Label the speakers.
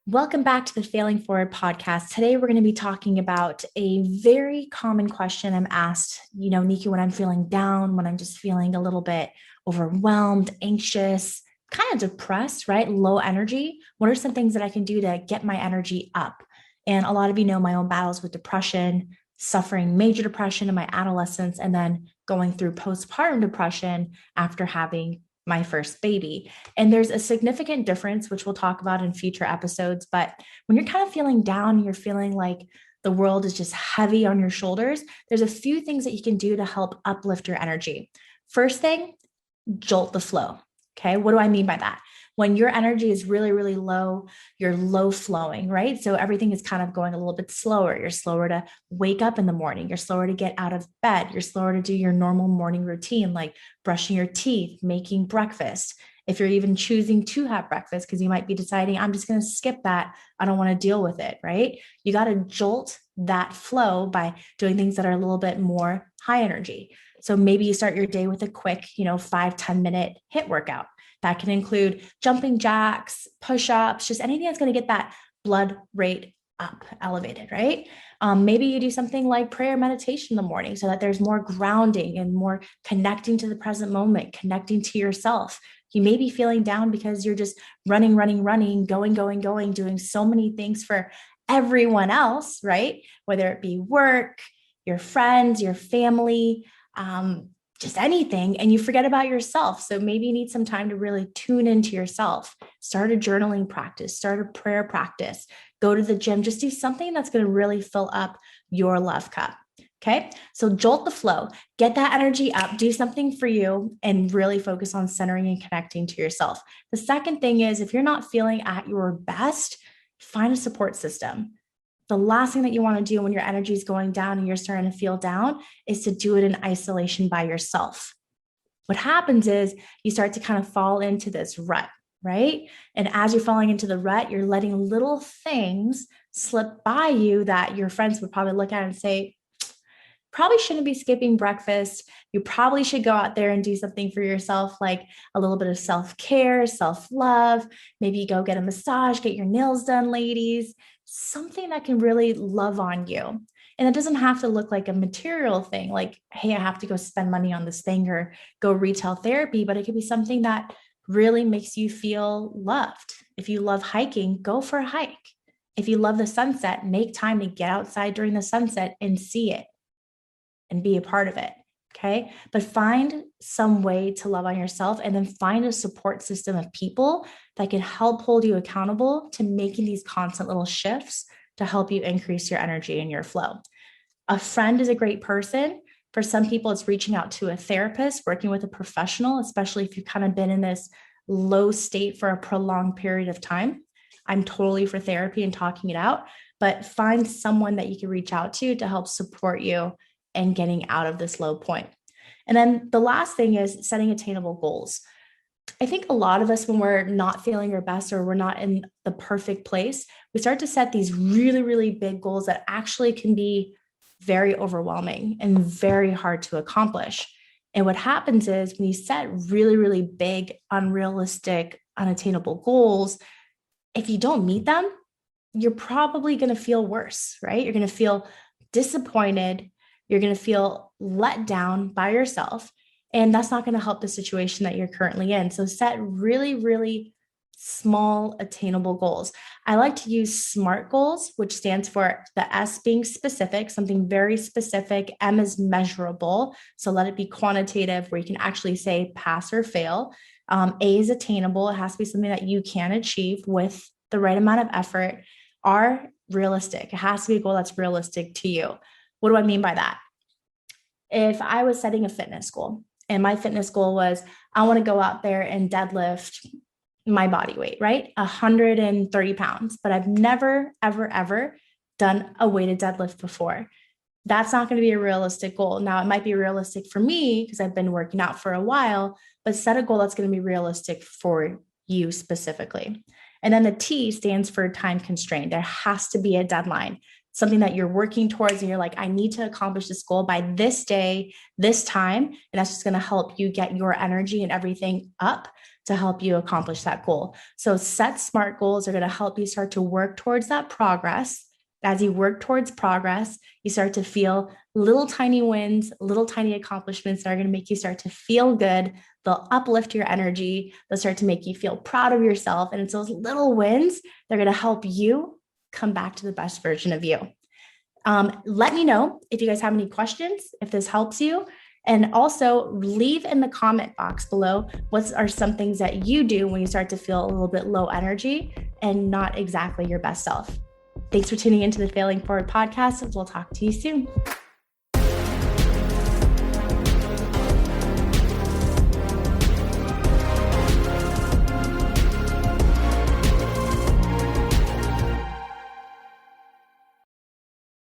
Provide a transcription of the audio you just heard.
Speaker 1: Welcome back to the Failing Forward podcast. Today, we're going to be talking about a very common question I'm asked, Nikou, when I'm feeling down, when I'm just feeling a little bit overwhelmed, anxious, kind of depressed, right? Low energy. What are some things that I can do to get my energy up? And a lot of you know my own battles with depression, suffering major depression in my adolescence, and then going through postpartum depression after having my first baby. And there's a significant difference, which we'll talk about in future episodes. But when you're kind of feeling down, you're feeling like the world is just heavy on your shoulders, there's a few things that you can do to help uplift your energy. First thing, jolt the flow. Okay. What do I mean by that? When your energy is really, really low, you're low flowing, right? So everything is kind of going a little bit slower. You're slower to wake up in the morning. You're slower to get out of bed. You're slower to do your normal morning routine, like brushing your teeth, making breakfast. If you're even choosing to have breakfast, because you might be deciding, I'm just going to skip that. I don't want to deal with it, right? You got to jolt that flow by doing things that are a little bit more high energy. So maybe you start your day with a quick, 5-10 minute HIIT workout. That can include jumping jacks, push-ups, just anything that's going to get that blood rate up, elevated, right? Maybe you do something like prayer meditation in the morning so that there's more grounding and more connecting to the present moment, connecting to yourself. You may be feeling down because you're just running, going, doing so many things for everyone else, right? Whether it be work, your friends, your family, just anything, and you forget about yourself. So maybe you need some time to really tune into yourself. Start a journaling practice, start a prayer practice, go to the gym, just do something that's going to really fill up your love cup. Okay. So jolt the flow, get that energy up, do something for you, and really focus on centering and connecting to yourself. The second thing is, if you're not feeling at your best, find a support system. The last thing that you want to do when your energy is going down and you're starting to feel down is to do it in isolation by yourself. What happens is you start to kind of fall into this rut, right? And as you're falling into the rut, you're letting little things slip by you that your friends would probably look at and say, probably shouldn't be skipping breakfast. You probably should go out there and do something for yourself, like a little bit of self-care, self-love. Maybe you go get a massage, get your nails done, ladies, something that can really love on you. And it doesn't have to look like a material thing, like, hey, I have to go spend money on this thing or go retail therapy, but it could be something that really makes you feel loved. If you love hiking, go for a hike. If you love the sunset, make time to get outside during the sunset and see it and be a part of it. Okay. But find some way to love on yourself, and then find a support system of people that can help hold you accountable to making these constant little shifts to help you increase your energy and your flow. A friend is a great person. For some people, it's reaching out to a therapist, working with a professional, especially if you've kind of been in this low state for a prolonged period of time. I'm totally for therapy and talking it out, but find someone that you can reach out to help support you and getting out of this low point. And then the last thing is setting attainable goals. I think a lot of us, when we're not feeling our best or we're not in the perfect place, we start to set these really, really big goals that actually can be very overwhelming and very hard to accomplish. And what happens is when you set really, really big, unrealistic, unattainable goals, if you don't meet them, you're probably going to feel worse, right? You're going to feel disappointed. You're going to feel let down by yourself, and that's not going to help the situation that you're currently in. So set really, really small, attainable goals. I like to use SMART goals, which stands for the S being specific, something very specific. M is measurable. So let it be quantitative, where you can actually say pass or fail. A is attainable. It has to be something that you can achieve with the right amount of effort. R, realistic. It has to be a goal that's realistic to you. What do I mean by that? If I was setting a fitness goal and my fitness goal was, I want to go out there and deadlift my body weight, right? 130 pounds, but I've never, ever done a weighted deadlift before. That's not going to be a realistic goal. Now, it might be realistic for me because I've been working out for a while, but set a goal that's going to be realistic for you specifically. And then the T stands for time constraint. There has to be a deadline, something that you're working towards, and you're like, I need to accomplish this goal by this day, this time. And that's just going to help you get your energy and everything up to help you accomplish that goal. So set SMART goals are going to help you start to work towards that progress. As you work towards progress, you start to feel little tiny wins, little tiny accomplishments that are going to make you start to feel good. They'll uplift your energy. They'll start to make you feel proud of yourself. And it's those little wins that are going to help you come back to the best version of you. Let me know if you guys have any questions, if this helps you. And also leave in the comment box below what are some things that you do when you start to feel a little bit low energy and not exactly your best self. Thanks for tuning into the Failing Forward podcast. We'll talk to you soon.